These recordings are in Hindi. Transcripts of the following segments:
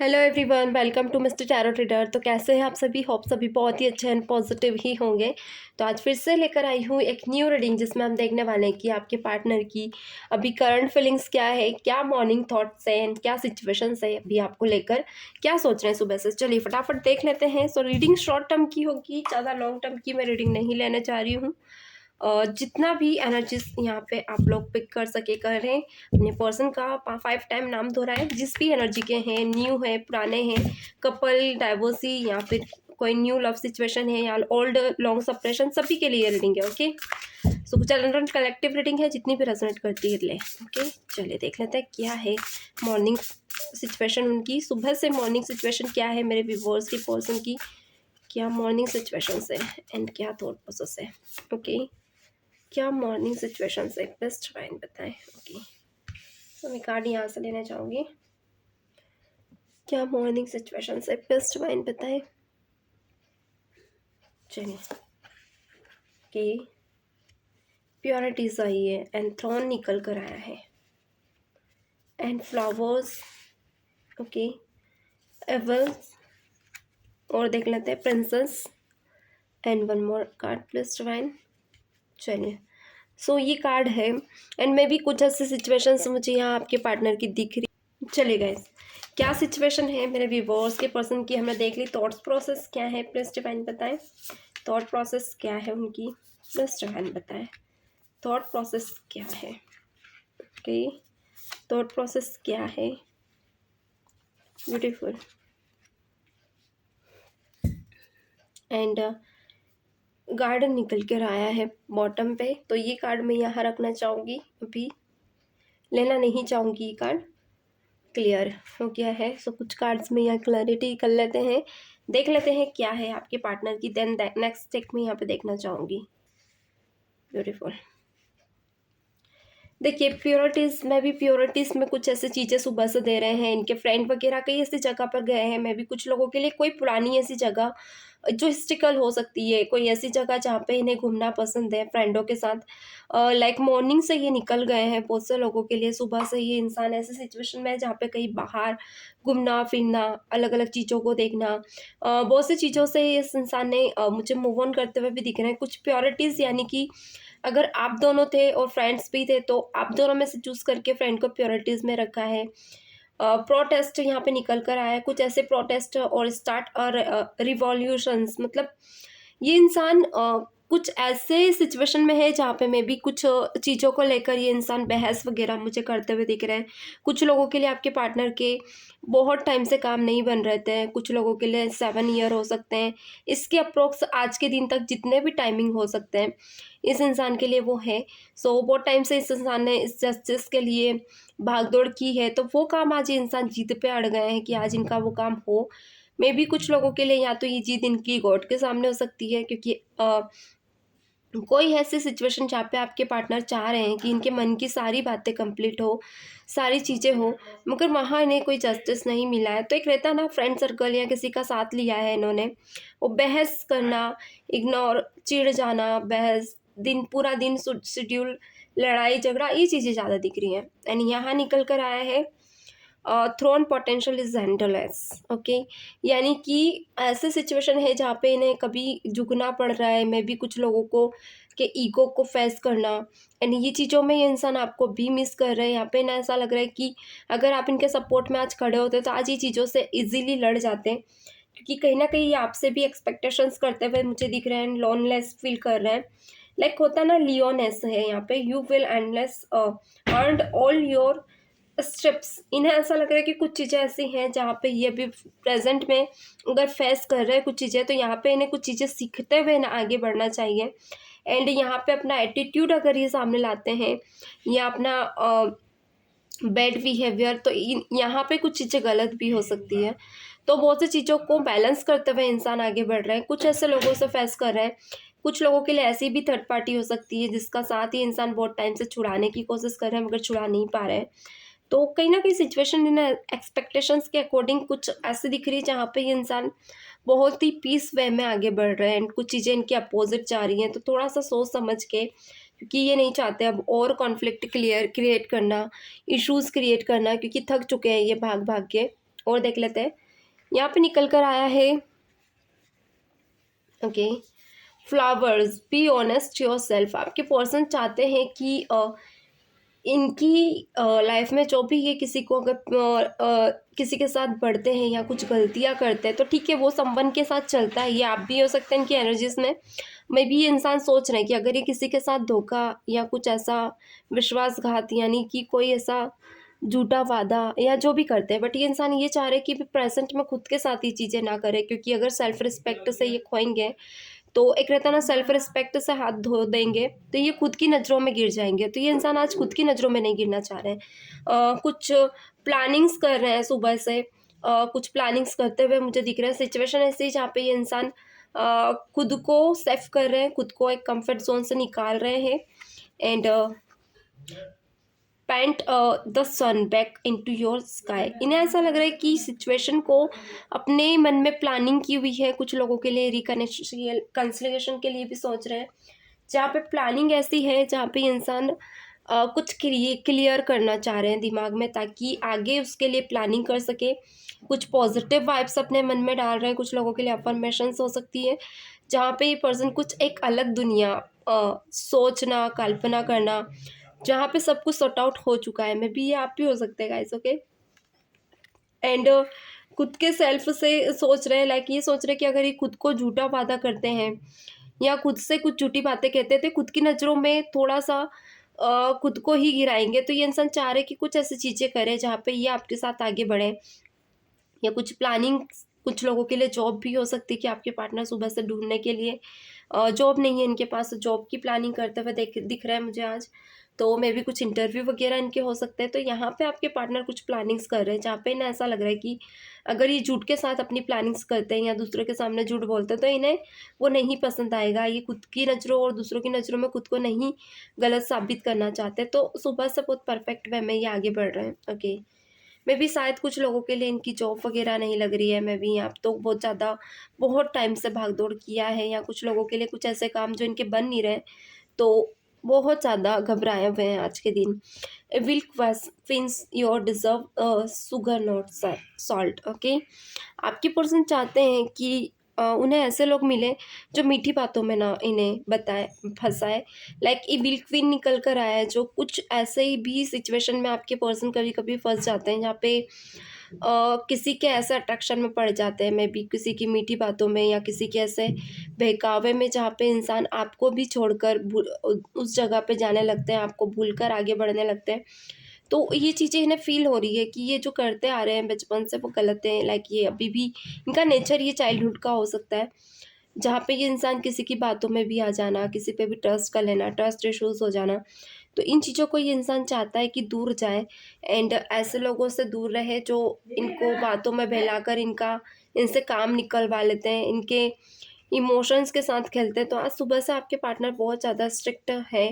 Hello everyone, welcome to mister tarot trader. तो कैसे हैं आप सभी? होप सभी बहुत ही अच्छे एंड पॉजिटिव ही होंगे। तो आज फिर से लेकर आई हूँ एक न्यू रीडिंग जिसमें हम देखने वाले हैं कि आपके पार्टनर की अभी करंट फीलिंग्स क्या है, क्या मॉर्निंग थॉट्स हैं एंड क्या सिचुएशंस है अभी आपको लेकर, क्या सोच रहे हैं सुबह से। चलिए फटाफट देख लेते हैं। सो रीडिंग शॉर्ट टर्म की होगी, ज़्यादा लॉन्ग टर्म की मैं रीडिंग नहीं लेने चाह रही हूँ। जितना भी एनर्जीज यहाँ पे आप लोग पिक कर सके करें। अपने पर्सन का 5 टाइम नाम दोहराएं, जिस भी एनर्जी के हैं, न्यू है, पुराने हैं, कपल, डाइवोर्सी या फिर कोई न्यू लव सिचुएशन है या ओल्ड लॉन्ग सेपरेशन, सभी के लिए रीडिंग है। ओके, सो जनरल कलेक्टिव रीडिंग है, जितनी भी रेजोनेट करती है ले। ओके, चलिए देख लेते हैं क्या है मॉर्निंग सिचुएशन उनकी। सुबह से मॉर्निंग सिचुएशन क्या है मेरे व्यूअर्स की, पर्सन की क्या मॉर्निंग सिचुएशन है एंड क्या थॉट प्रोसेस है। ओके, क्या मॉर्निंग सिचुएशन है, बेस्ट फाइन बताएं। ओके, तो मैं कार्ड यहाँ से लेना चाहूँगी। क्या मॉर्निंग सिचुएशन है, बेस्ट फाइन बताएं। चलिए, ओके, प्योरिटीज आई है एंड थ्रोन निकल कर आया है एंड फ्लावर्स। ओके, एवल्स, और देख लेते हैं princess and one more card please divine. चलिए, सो ये कार्ड है एंड मे भी कुछ ऐसी सिचुएशंस मुझे यहाँ आपके पार्टनर की दिख रही। चलिए गाइस, क्या सिचुएशन है मेरे व्यूअर्स के पर्सन की हमने देख ली। थॉट्स प्रोसेस क्या है प्लीज डिवाइन बताएं। थॉट प्रोसेस क्या है उनकी, प्लीज डिवाइन बताएं। थॉट प्रोसेस क्या है। ओके, थॉट प्रोसेस क्या है। ब्यूटीफुल एंड गार्डन निकल कर आया है बॉटम पे। तो ये कार्ड मैं यहाँ रखना चाहूँगी, अभी लेना नहीं चाहूँगी ये कार्ड। क्लियर हो गया है। सो कुछ कार्ड्स में यहाँ क्लैरिटी कर लेते हैं, देख लेते हैं क्या है आपके पार्टनर की, देन नेक्स्ट स्टेप में यहाँ पे देखना चाहूँगी। ब्यूटीफुल, देखिए प्योरिटीज़ में भी, प्योरिटीज़ में कुछ ऐसे चीज़ें सुबह से दे रहे हैं। इनके फ्रेंड वगैरह कई ऐसी जगह पर गए हैं, मैं भी कुछ लोगों के लिए कोई पुरानी ऐसी जगह जो हिस्ट्रिकल हो सकती है, कोई ऐसी जगह जहाँ पे इन्हें घूमना पसंद है फ्रेंडों के साथ। लाइक मॉर्निंग से ये निकल गए हैं बहुत से लोगों के लिए। सुबह से ये इंसान ऐसे सिचुएशन में है जहाँ पे कहीं बाहर घूमना फिरना, अलग अलग चीज़ों को देखना, बहुत सी चीज़ों से इस इंसान ने मुझे मूव ऑन करते हुए भी दिख रहे हैं। कुछ प्योरिटीज़ यानी कि अगर आप दोनों थे और फ्रेंड्स भी थे तो आप दोनों में से चूज करके फ्रेंड को प्योरिटीज में रखा है। प्रोटेस्ट यहाँ पे निकल कर आया है, कुछ ऐसे प्रोटेस्ट और स्टार्ट और रिवॉल्यूशंस, मतलब ये इंसान कुछ ऐसे सिचुएशन में है जहाँ पे मैं भी कुछ चीज़ों को लेकर ये इंसान बहस वगैरह मुझे करते हुए दिख रहे हैं। कुछ लोगों के लिए आपके पार्टनर के बहुत टाइम से काम नहीं बन रहे थे, कुछ लोगों के लिए 7 ईयर हो सकते हैं, इसके अप्रोक्स आज के दिन तक जितने भी टाइमिंग हो सकते हैं इस इंसान के लिए वो है। सो बहुत टाइम से इस इंसान ने इस जस्टिस के लिए भागदौड़ की है, तो वो काम आज ये इंसान जीत पे अड़ गए हैं कि आज इनका वो काम हो। मे बी कुछ लोगों के लिए या तो ये जीत इनकी गॉड के सामने हो सकती है, क्योंकि कोई ऐसी सिचुएशन जहाँ पे आपके पार्टनर चाह रहे हैं कि इनके मन की सारी बातें कंप्लीट हो, सारी चीज़ें हो, मगर वहाँ इन्हें कोई जस्टिस नहीं मिला है। तो एक रहता ना फ्रेंड सर्कल या किसी का साथ लिया है इन्होंने, वो बहस करना, इग्नोर, चिढ़ जाना, बहस, दिन पूरा दिन शेड्यूल, लड़ाई झगड़ा, ये चीज़ें ज़्यादा दिख रही हैं। एंड यहाँ निकल कर आया है throne potential is handless. Okay, यानी कि ऐसे सिचुएशन है जहाँ पे इन्हें कभी झुकना पड़ रहा है, मे भी कुछ लोगों को के ईगो को फेस करना। एंड ये चीज़ों में ये इंसान आपको भी मिस कर रहे हैं। यहाँ पे ना ऐसा लग रहा है कि अगर आप इनके सपोर्ट में आज खड़े होते तो आज ये चीज़ों से इजीली लड़ जाते हैं, क्योंकि कहीं ना कहीं ये आपसे भी एक्सपेक्टेशंस करते हुए मुझे दिख रहे हैं, लोनलेस फील कर रहे हैं। लाइक होता ना लियोनेस है यहाँ पे, you will endless earn all your steps. इन्हें ऐसा लग रहा है कि कुछ चीज़ें ऐसी हैं जहाँ पे ये भी प्रेजेंट में अगर फेस कर रहे हैं कुछ चीज़ें, तो यहाँ पे इन्हें कुछ चीज़ें सीखते हुए ना आगे बढ़ना चाहिए। एंड यहाँ पे अपना एटीट्यूड अगर ये सामने लाते हैं या अपना बैड बिहेवियर, तो यहाँ पे कुछ चीज़ें गलत भी हो सकती है। तो बहुत सी चीज़ों को बैलेंस करते हुए इंसान आगे बढ़ रहे हैं। कुछ ऐसे लोगों से फेस कर रहे हैं, कुछ लोगों के लिए ऐसी भी थर्ड पार्टी हो सकती है जिसका साथ ही इंसान बहुत टाइम से छुड़ाने की कोशिश कर रहे हैं मगर छुड़ा नहीं पा रहे हैं। तो कहीं ना कहीं सिचुएशन इन एक्सपेक्टेशंस के अकॉर्डिंग कुछ ऐसी दिख रही है जहाँ पे ये इंसान बहुत ही पीस वे में आगे बढ़ रहे हैं, कुछ चीज़ें इनके अपोजिट जा रही हैं। तो थोड़ा सा सोच समझ के, क्योंकि ये नहीं चाहते अब और कॉन्फ्लिक्ट क्रिएट करना, इश्यूज क्रिएट करना, क्योंकि थक चुके हैं ये भाग भाग के। और देख लेते हैं। यहाँ पे निकल कर आया है okay, flowers, be honest your self. आपके पर्सन चाहते हैं कि इनकी लाइफ में जो भी ये किसी को अगर किसी के साथ बढ़ते हैं या कुछ गलतियां करते हैं तो ठीक है, वो संबंध के साथ चलता है, ये आप भी हो सकते हैं इनकी एनर्जीज में। मैं भी ये इंसान सोच रहे हैं कि अगर ये किसी के साथ धोखा या कुछ ऐसा विश्वासघात, यानी कि कोई ऐसा झूठा वादा या जो भी करते हैं, बट ये इंसान ये चाह रहे हैं कि प्रेजेंट में खुद के साथ ये चीज़ें ना करें, क्योंकि अगर सेल्फ रिस्पेक्ट से ये खोएंगे तो एक रहता ना, सेल्फ रिस्पेक्ट से हाथ धो देंगे तो ये खुद की नज़रों में गिर जाएंगे। तो ये इंसान आज खुद की नज़रों में नहीं गिरना चाह रहे हैं। कुछ प्लानिंग्स कर रहे हैं सुबह से, कुछ प्लानिंग्स करते हुए मुझे दिख रहा है। सिचुएशन ऐसी जहाँ पे ये इंसान खुद को सेफ कर रहे हैं, खुद को एक कंफर्ट जोन से निकाल रहे हैं and paint the sun back into your sky. इन्हें ऐसा लग रहा है कि सिचुएशन को अपने मन में प्लानिंग की हुई है। कुछ लोगों के लिए रिकन्सिलिएशन के लिए भी सोच रहे हैं, जहाँ पे प्लानिंग ऐसी है जहाँ पे इंसान कुछ क्लियर करना चाह रहे हैं दिमाग में, ताकि आगे उसके लिए प्लानिंग कर सके। कुछ पॉजिटिव वाइब्स अपने मन में डाल रहे हैं। कुछ लोगों के लिए अफर्मेशंस हो सकती है, जहाँ पे ये पर्सन कुछ एक अलग दुनिया सोचना, कल्पना करना, जहाँ पे सब कुछ सॉर्ट आउट हो चुका है। मे बी ये आप भी हो सकते हैं गाइस, ओके। एंड खुद के सेल्फ से सोच रहे हैं, लाइक ये सोच रहे हैं कि अगर ये खुद को झूठा वादा करते हैं या खुद से कुछ झूठी बातें कहते थे, खुद की नज़रों में थोड़ा सा खुद को ही गिराएंगे, तो ये इंसान चाह रहे कि कुछ ऐसी चीज़ें करें जहाँ पे ये आपके साथ आगे बढ़े, या कुछ प्लानिंग। कुछ लोगों के लिए जॉब भी हो सकती है कि आपके पार्टनर सुबह से ढूंढने के लिए, जॉब नहीं है इनके पास, जॉब की प्लानिंग करते हुए दिख रहा है मुझे आज। तो मे भी कुछ इंटरव्यू वगैरह इनके हो सकते हैं। तो यहाँ पे आपके पार्टनर कुछ प्लानिंग्स कर रहे हैं, जहाँ पे इन्हें ऐसा लग रहा है कि अगर ये झूठ के साथ अपनी प्लानिंग्स करते हैं या दूसरों के सामने झूठ बोलते हैं तो इन्हें वो नहीं पसंद आएगा। ये खुद की नज़रों और दूसरों की नज़रों में खुद को नहीं गलत साबित करना चाहते। तो सुबह से बहुत परफेक्ट वे में ये आगे बढ़ रहे हैं, ओके। मैं भी शायद कुछ लोगों के लिए इनकी जॉब वगैरह नहीं लग रही है। मैं भी यहाँ तो बहुत ज़्यादा बहुत टाइम से भाग-दौड़ किया है, या कुछ लोगों के लिए कुछ ऐसे काम जो इनके बन नहीं रहे, तो बहुत ज़्यादा घबराए हुए हैं आज के दिन। A will questions your deserve sugar not salt, okay. आपके पर्सन चाहते हैं कि उन्हें ऐसे लोग मिले जो मीठी बातों में ना इन्हें बताए फंसाए। लाइक ये विल क्वीन निकल कर आया है, जो कुछ ऐसे ही भी सिचुएशन में आपके पर्सन कभी कभी फंस जाते हैं, जहाँ पे किसी के ऐसे अट्रैक्शन में पड़ जाते हैं, मे बी किसी की मीठी बातों में या किसी के ऐसे बहकावे में, जहाँ पे इंसान आपको भी छोड़कर उस जगह पे जाने लगते हैं, आपको भूलकर आगे बढ़ने लगते हैं। तो ये चीज़ें इन्हें फ़ील हो रही है कि ये जो करते आ रहे हैं बचपन से वो गलत है। लाइक ये अभी भी इनका नेचर ये चाइल्डहुड का हो सकता है, जहाँ पे ये इंसान किसी की बातों में भी आ जाना, किसी पे भी ट्रस्ट कर लेना, ट्रस्ट इश्यूज़ हो जाना। तो इन चीज़ों को ये इंसान चाहता है कि दूर जाए एंड ऐसे लोगों से दूर रहे जो इनको बातों में बहलाकर इनसे काम निकलवा लेते हैं, इनके इमोशंस के साथ खेलते हैं। तो आज सुबह से आपके पार्टनर बहुत ज़्यादा स्ट्रिक्ट है।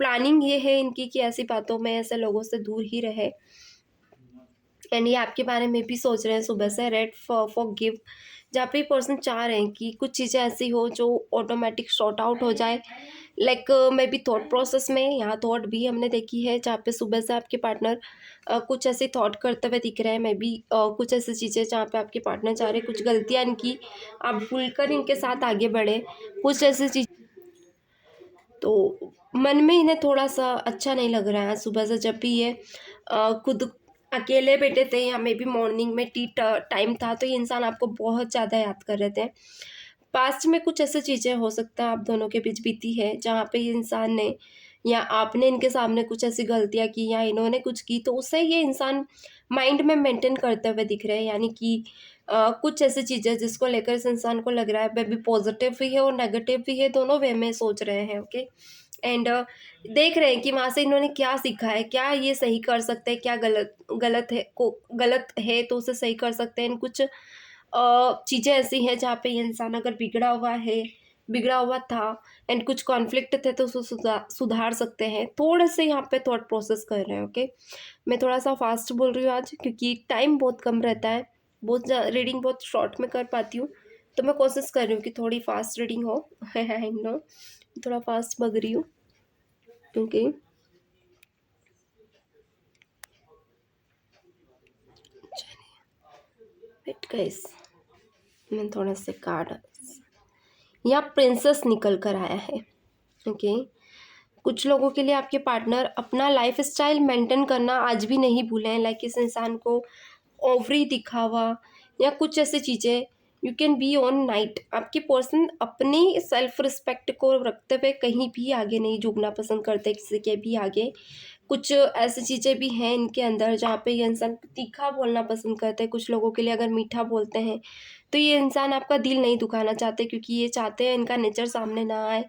प्लानिंग ये है इनकी कि ऐसी बातों में, ऐसे लोगों से दूर ही रहे। एंड ये आपके बारे में भी सोच रहे हैं सुबह से। रेड फॉरगिव, जहाँ पे पर्सन चाह रहे हैं कि कुछ चीज़ें ऐसी हो जो ऑटोमेटिक सॉर्ट आउट हो जाए। Like may be thought process में, यहाँ थॉट भी हमने देखी है जहाँ पे सुबह से आपके पार्टनर कुछ ऐसे थॉट करते हुए दिख रहे हैं। मे बी कुछ ऐसी चीज़ें जहाँ पे आपके पार्टनर चाह रहे हैं कुछ गलतियाँ इनकी आप भूलकर इनके साथ आगे बढ़े, कुछ ऐसी चीज़। तो मन में इन्हें थोड़ा-सा अच्छा नहीं लग रहा है सुबह से। जब भी ये खुद अकेले बैठे थे या मे बी मॉर्निंग में टी टाइम था, तो ये इंसान आपको बहुत ज़्यादा याद कर रहे थे। पास्ट में कुछ ऐसी चीज़ें हो सकता है आप दोनों के बीच बीती है, जहाँ पे ये इंसान ने या आपने इनके सामने कुछ ऐसी गलतियाँ की या इन्होंने कुछ की, तो उसे ये इंसान माइंड में मेंटेन करते हुए दिख रहे हैं। यानी कि कुछ ऐसी चीज़ें जिसको लेकर इस इंसान को लग रहा है मे बी पॉजिटिव भी है और नेगेटिव भी है, दोनों वे में सोच रहे हैं, ओके। एंड देख रहे हैं कि वहाँ से इन्होंने क्या सीखा है, क्या ये सही कर सकते हैं, क्या गलत है तो उसे सही कर सकते हैं। कुछ चीज़ें ऐसी हैं जहाँ पे ये इंसान अगर बिगड़ा हुआ था एंड कुछ कॉन्फ्लिक्ट थे तो उसे सुधार सकते हैं। थोड़े से यहाँ पे थॉट प्रोसेस कर रहे हैं, ओके। मैं थोड़ा सा फास्ट बोल रही हूँ आज, क्योंकि टाइम बहुत कम रहता है, रीडिंग बहुत शॉर्ट में कर पाती हूँ, तो मैं कोशिश कर रही हूँ कि थोड़ी फास्ट रीडिंग हो। आई नो थोड़ा फास्ट बग रही हूँ, ओके। गाइस, मैं थोड़ा से कार्ड, यहाँ प्रिंसेस निकल कर आया है। ओके, कुछ लोगों के लिए आपके पार्टनर अपना लाइफ स्टाइल मेंटेन करना आज भी नहीं भूले हैं। लाइक इस इंसान को ओवरी दिखावा या कुछ ऐसी चीज़ें, you can be on night. आपके पर्सन अपनी सेल्फ रिस्पेक्ट को रखते हुए कहीं भी आगे नहीं झुकना पसंद करते किसी के भी आगे। कुछ ऐसी चीज़ें भी हैं इनके अंदर जहाँ पे ये इंसान तीखा बोलना पसंद करते हैं। कुछ लोगों के लिए अगर मीठा बोलते हैं तो ये इंसान आपका दिल नहीं दुखाना चाहते, क्योंकि ये चाहते हैं इनका नेचर सामने ना आए।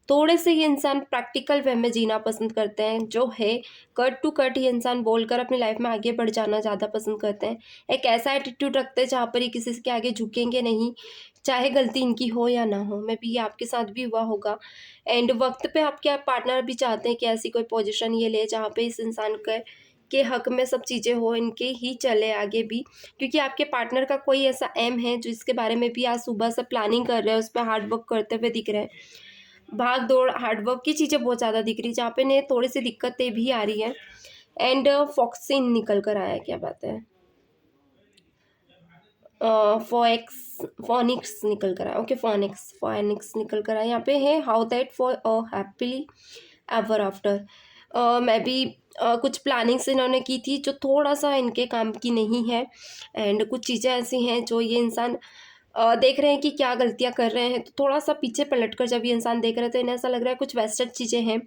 थोड़े से ये इंसान प्रैक्टिकल वे में जीना पसंद करते हैं, जो है कट टू कट ये इंसान बोलकर अपनी लाइफ में आगे बढ़ जाना ज़्यादा पसंद करते हैं। एक ऐसा एटीट्यूड रखते हैं जहाँ पर ये किसी के आगे झुकेंगे नहीं, चाहे गलती इनकी हो या ना हो। मे बी ये आपके साथ भी हुआ होगा। एंड वक्त पे आपके पार्टनर भी चाहते हैं कि ऐसी कोई पोजीशन ये ले जहाँ पे इस इंसान के हक में सब चीज़ें हो, इनके ही चले आगे भी, क्योंकि आपके पार्टनर का कोई ऐसा एम है जो इसके बारे में भी आज सुबह से प्लानिंग कर रहे हैं, उस पर हार्ड वर्क करते हुए दिख रहे हैं। भाग दौड़ हार्डवर्क की चीज़ें बहुत ज़्यादा दिख रही, जहाँ पे ने थोड़ी सी दिक्कतें भी आ रही हैं। एंड फॉक्सिन निकल कर आया, क्या बात है, फोनिक्स निकल कर आया। ओके, फोनिक्स निकल कर आया। यहाँ पे है how that for happily ever after. मैं भी कुछ प्लानिंग्स इन्होंने की थी जो थोड़ा सा इनके काम की नहीं है। एंड कुछ चीज़ें ऐसी हैं जो ये इंसान देख रहे हैं कि क्या गलतियां कर रहे हैं, तो थोड़ा सा पीछे पलटकर जब ये इंसान देख रहे हैं तो इन्हें ऐसा लग रहा है कुछ वेस्टेड चीज़ें हैं।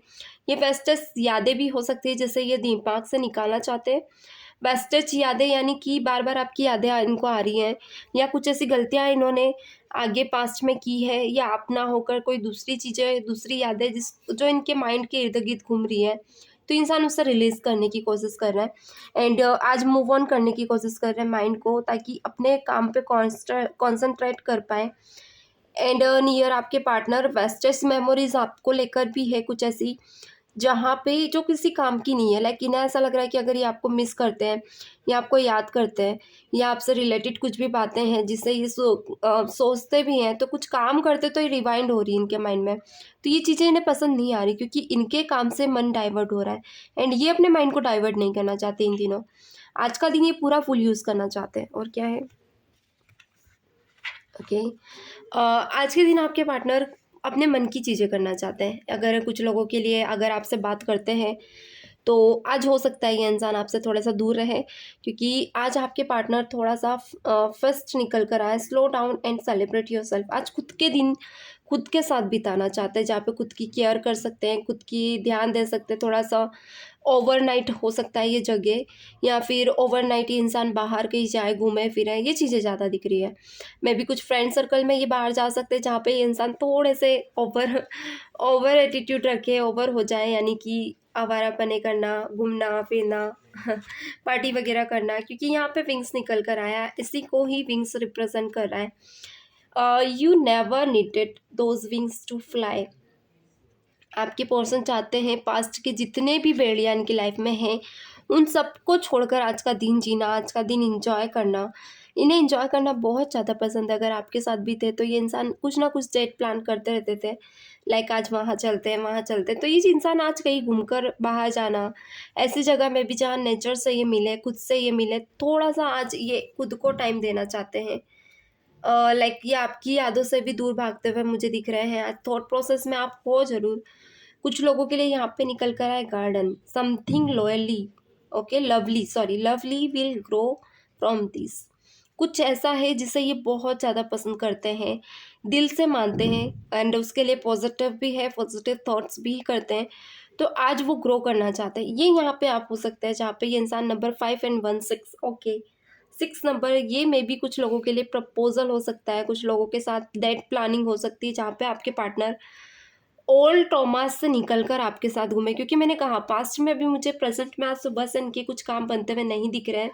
ये वेस्टेड यादें भी हो सकती है, जैसे ये दिमाग से निकालना चाहते हैं। वेस्टेज यादें यानी कि बार बार आपकी यादें इनको आ रही हैं, या कुछ ऐसी गलतियां इन्होंने आगे पास्ट में की है, या आप ना होकर कोई दूसरी चीज़ें, दूसरी यादें जो इनके माइंड के इर्द गिर्द घूम रही है, तो इंसान उससे रिलीज़ करने की कोशिश कर रहा है। एंड आज मूव ऑन करने की कोशिश कर रहे हैं माइंड को, ताकि अपने काम पे कॉन्सेंट्रेट कर पाए। एंड नियर आपके पार्टनर वेस्टेज मेमोरीज आपको लेकर भी है कुछ ऐसी, जहाँ पे जो किसी काम की नहीं है। लाइक इन्हें ऐसा लग रहा है कि अगर ये आपको मिस करते हैं या आपको याद करते हैं या आपसे रिलेटेड कुछ भी बातें हैं जिससे ये सोचते भी हैं, तो कुछ काम करते तो ये रिवाइंड हो रही है इनके माइंड में। तो ये चीज़ें इन्हें पसंद नहीं आ रही, क्योंकि इनके काम से मन डाइवर्ट हो रहा है। एंड ये अपने माइंड को डाइवर्ट नहीं करना चाहते इन दिनों। आज का दिन ये पूरा फुल यूज़ करना चाहते हैं। और क्या है, ओके, आज के दिन आपके पार्टनर अपने मन की चीज़ें करना चाहते हैं। अगर कुछ लोगों के लिए अगर आपसे बात करते हैं तो आज हो सकता है ये इंसान आपसे थोड़ा सा दूर रहे, क्योंकि आज आपके पार्टनर थोड़ा सा फर्स्ट निकल कर आए। Slow down and celebrate yourself. आज खुद के दिन खुद के साथ बिताना चाहते हैं, जहाँ पे खुद की केयर कर सकते हैं, खुद की ध्यान दे सकते हैं। थोड़ा सा ओवरनाइट हो सकता है ये जगह, या फिर ओवरनाइट ये इंसान बाहर कहीं जाए, घूमे फिरे, ये चीज़ें ज़्यादा दिख रही है। मैं भी कुछ फ्रेंड सर्कल में ये बाहर जा सकते हैं, जहाँ पे ये इंसान थोड़े से ओवर ओवर एटीट्यूड रखे, ओवर हो जाए, यानी कि आवारापने करना, घूमना फिरना पार्टी वगैरह करना, क्योंकि यहाँ पे विंग्स निकल कर आया है। इसी को ही विंग्स रिप्रेजेंट कर रहा है। You never needed those wings to fly. आपके पर्सन चाहते हैं पास्ट के जितने भी बेड़ियाँ इनकी लाइफ में हैं उन सबको छोड़कर आज का दिन जीना, आज का दिन एंजॉय करना। इन्हें एंजॉय करना बहुत ज़्यादा पसंद है। अगर आपके साथ भी थे तो ये इंसान कुछ ना कुछ डेट प्लान करते रहते थे, लाइक आज वहाँ चलते हैं, वहाँ चलते हैं। तो ये इंसान आज कहीं घूमकर बाहर जाना, ऐसी जगह में भी जहाँ नेचर से ये मिले, खुद से ये मिले, थोड़ा सा आज ये खुद को टाइम देना चाहते हैं। लाइक ये आपकी यादों से भी दूर भागते हुए मुझे दिख रहे हैं। आज थॉट प्रोसेस में आप हो ज़रूर। कुछ लोगों के लिए यहाँ पे निकल कर आए garden, something loyally, okay, lovely will grow from this. कुछ ऐसा है जिसे ये बहुत ज़्यादा पसंद करते हैं, दिल से मानते हैं, एंड उसके लिए पॉजिटिव भी है, पॉजिटिव थॉट्स भी करते हैं। तो आज वो ग्रो करना चाहते हैं। ये यहाँ पे आप हो सकते हैं जहाँ पे ये इंसान नंबर 5 एंड 1 6, ओके, 6 नंबर, ये मे भी कुछ लोगों के लिए प्रपोजल हो सकता है, कुछ लोगों के साथ डेट प्लानिंग हो सकती है, जहाँ पे आपके पार्टनर ओल्ड ट्रॉमास से निकल कर आपके साथ घूमे। क्योंकि मैंने कहा पास्ट में भी मुझे प्रेजेंट में आज सुबह से इनके कुछ काम बनते हुए नहीं दिख रहे हैं,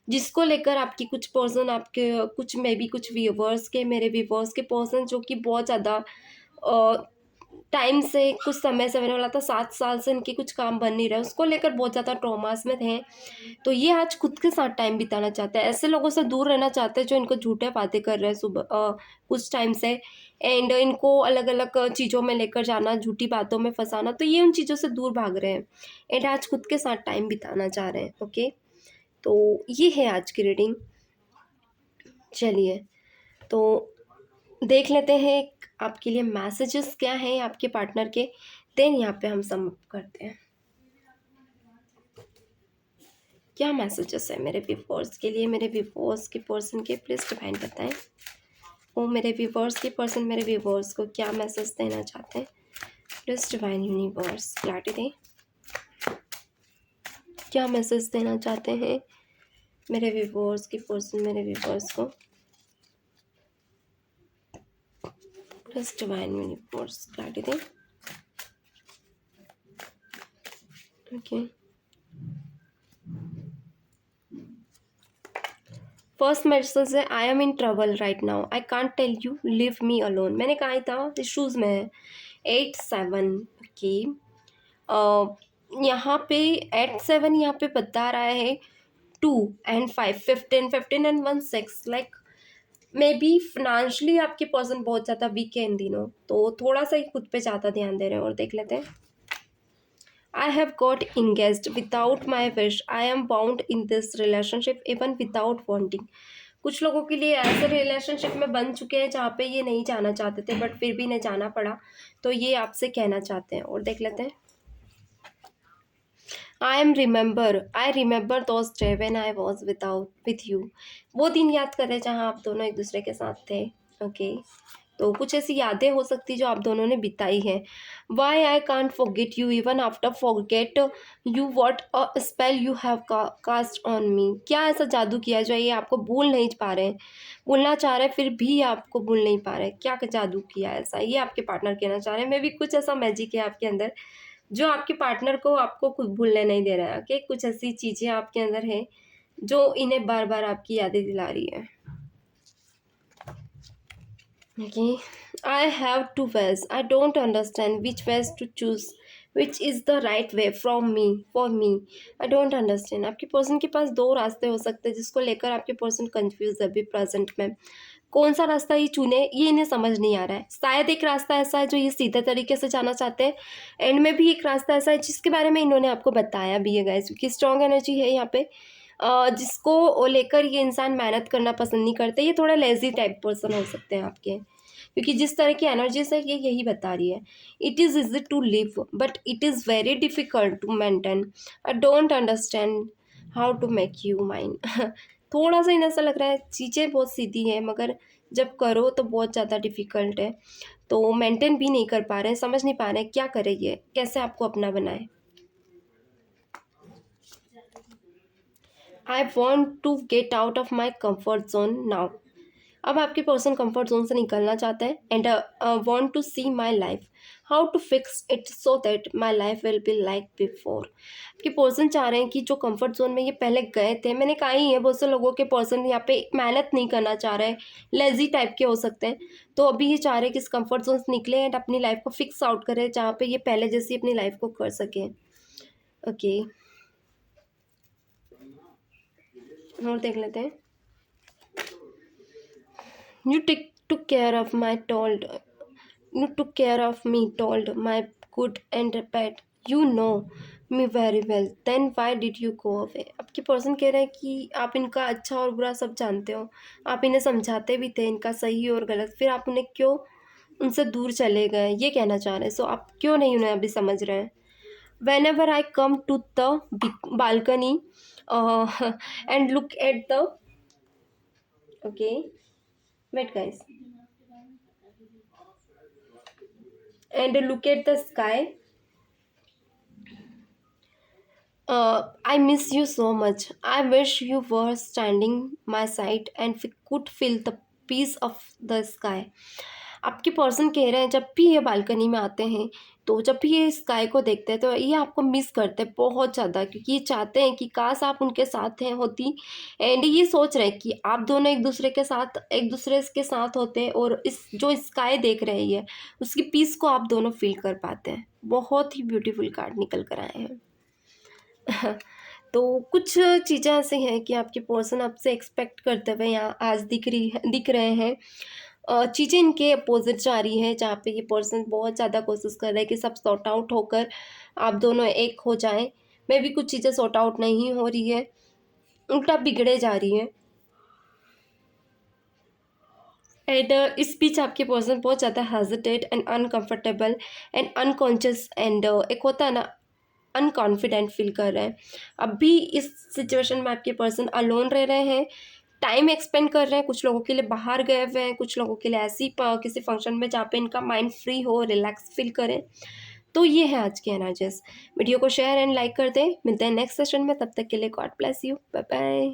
जिसको लेकर आपकी कुछ पर्सन, आपके कुछ मे बी कुछ व्यूवर्स के, मेरे व्यूवर्स के पर्सन जो कि बहुत ज़्यादा टाइम से, कुछ समय से, मैंने बोला था 7 साल से इनके कुछ काम बन नहीं रहे, उसको लेकर बहुत ज़्यादा ट्रॉमास में थे। तो ये आज खुद के साथ टाइम बिताना चाहते हैं, ऐसे लोगों से दूर रहना चाहते हैं जो इनको झूठे बातें कर रहे हैं सुबह कुछ टाइम से, एंड इनको अलग अलग चीज़ों में लेकर जाना, झूठी बातों में फंसाना। तो ये उन चीज़ों से दूर भाग रहे हैं एंड आज खुद के साथ टाइम बिताना चाह रहे हैं। ओके, तो ये है आज की रीडिंग। चलिए, तो देख लेते हैं आपके लिए मैसेजेस क्या हैं आपके पार्टनर के, देन यहाँ पे हम सम करते हैं क्या मैसेजेस है मेरे व्यूअर्स के लिए, मेरे व्यूअर्स के पर्सन के, प्लीज़ डिवाइन बताएं। वो मेरे व्यूअर्स के पर्सन मेरे व्यूअर्स को क्या मैसेज देना चाहते हैं, प्लीज़ डिवाइन यूनिवर्स क्लैरिटी दें। क्या मैसेज देना चाहते हैं मेरे व्यूअर्स के पर्सन मेरे व्यूअर्स को, प्लीज़ डिवाइन यूनिवर्स क्लैरिटी दें। ओके, फर्स्ट मैसेज है I am in trouble right now, I can't tell you, leave me alone. मैंने कहा ही था इशूज़ में है। 8-7 ओके, यहाँ पे 8-7 यहाँ पे बता रहा है 2 and 5 15 and 1 6 like may be financially आपके पर्सन बहुत ज़्यादा वीक है इन दिनों, तो थोड़ा सा ही खुद पे ज़्यादा ध्यान दे रहे हैं। और देख लेते हैं I have got engaged without my wish. I am bound in this relationship even without wanting. कुछ लोगों के लिए ऐसे रिलेशनशिप में बन चुके हैं जहाँ पे ये नहीं जाना चाहते थे बट फिर भी इन्हें जाना पड़ा, तो ये आपसे कहना चाहते हैं। और देख लेते हैं I remember those day when I was with you. वो दिन याद करें जहाँ आप दोनों एक दूसरे के साथ थे। ओके, तो कुछ ऐसी यादें हो सकती जो आप दोनों ने बिताई हैं। Why I can't forget you even after forget you what a spell you have cast on me. क्या ऐसा जादू किया जो ये आपको भूल नहीं पा रहे हैं, भूलना चाह रहे हैं फिर भी आपको भूल नहीं पा रहे हैं, क्या जादू किया ऐसा, ये आपके पार्टनर कहना चाह रहे हैं। मे भी कुछ ऐसा मैजिक है आपके अंदर जो आपके पार्टनर को आपको खुद भूलने नहीं दे रहा है। ओके, कुछ ऐसी चीज़ें आपके अंदर है जो इन्हें बार बार आपकी यादें दिला रही है। Okay, I have two ways. I don't understand which ways to choose. Which is the right way from me for me. I don't understand. आपके पर्सन के पास दो रास्ते हो सकते हैं जिसको लेकर आपके पर्सन कंफ्यूज है अभी प्रेजेंट में। कौन सा रास्ता ये चुने ये इन्हें समझ नहीं आ रहा है। शायद एक रास्ता ऐसा है जो ये सीधे तरीके से जाना चाहते हैं, एंड में भी एक रास्ता ऐसा है जिसके बारे में इन्होंने आपको बताया भी है गाइस, क्योंकि स्ट्रॉन्ग एनर्जी है यहाँ पे। जिसको लेकर ये इंसान मेहनत करना पसंद नहीं करते, ये थोड़ा लेजी टाइप पर्सन हो सकते हैं आपके, क्योंकि जिस तरह की एनर्जी से ये यही बता रही है। It is easy to live but it is very difficult to maintain. I don't understand how to make you mine. थोड़ा सा इन्हें ऐसा लग रहा है चीज़ें बहुत सीधी हैं मगर जब करो तो बहुत ज़्यादा डिफ़िकल्ट है, तो मेंटेन भी नहीं कर पा रहे हैं, समझ नहीं पा रहे हैं क्या करें, ये कैसे आपको अपना बनाए। I want to get out of my comfort zone now. अब आपके पर्सन कंफर्ट जोन से निकलना चाहते हैं and want to see my life how to fix it so that my life will be like before. आपके पर्सन चाह रहे हैं कि जो कंफर्ट जोन में ये पहले गए थे, मैंने कहा ही है बहुत से लोगों के पर्सन यहाँ पे मेहनत नहीं करना चाह रहे हैं, लेजी टाइप के हो सकते हैं, तो अभी ये चाह रहे हैं कि इस कंफर्ट जोन से निकले एंड अपनी लाइफ को फिक्स आउट करें जहाँ पे ये पहले जैसी अपनी लाइफ को कर सकें। ओके, और देख लेते हैं You took care of my told you took care of me, told my good and bad. You know me very well. Then why did you go away? आपके पर्सन कह रहे हैं कि आप इनका अच्छा और बुरा सब जानते हो, आप इन्हें समझाते भी थे इनका सही और गलत, फिर आप उन्हें क्यों उनसे दूर चले गए, ये कहना चाह रहे हैं। सो आप क्यों नहीं उन्हें अभी समझ रहे हैं। Whenever I come to the balcony and look at the okay wait guys and look at the sky, I miss you so much. I wish you were standing my side and we could feel the peace of the sky. आपके पर्सन कह रहे हैं जब भी ये बालकनी में आते हैं तो जब भी ये स्काई को देखते हैं तो ये आपको मिस करते हैं बहुत ज़्यादा, क्योंकि ये चाहते हैं कि काश आप उनके साथ हैं होती, एंड ये सोच रहे हैं कि आप दोनों एक दूसरे के साथ होते हैं और इस जो स्काई देख रही है उसकी पीस को आप दोनों फील कर पाते हैं। बहुत ही ब्यूटीफुल कार्ड निकल कर आए हैं। तो कुछ चीज़ें ऐसी हैं कि आपके पर्सन आपसे एक्सपेक्ट करते हुए यहाँ आज दिख रहे हैं। चीज़ें इनके अपोजिट जा रही है जहाँ पे ये पर्सन बहुत ज़्यादा कोशिश कर रहे हैं कि सब सॉर्ट आउट होकर आप दोनों एक हो जाएं। मे भी कुछ चीज़ें सॉर्ट आउट नहीं हो रही है, उल्टा बिगड़े जा रही हैं। एंड इस बीच आपके पर्सन बहुत ज़्यादा hesitate and uncomfortable and unconscious and एक होता है ना अनकॉन्फिडेंट फील कर रहे हैं। अभी इस सिचुएशन में आपके पर्सन अलोन रह रहे हैं, टाइम एक्सपेंड कर रहे हैं, कुछ लोगों के लिए बाहर गए हुए हैं, कुछ लोगों के लिए ऐसी किसी फंक्शन में जहाँ पे इनका माइंड फ्री हो, रिलैक्स फील करें। तो ये है आज की एनर्जीज। वीडियो को शेयर एंड लाइक कर दें। मिलते हैं नेक्स्ट सेशन में, तब तक के लिए God bless you, bye bye.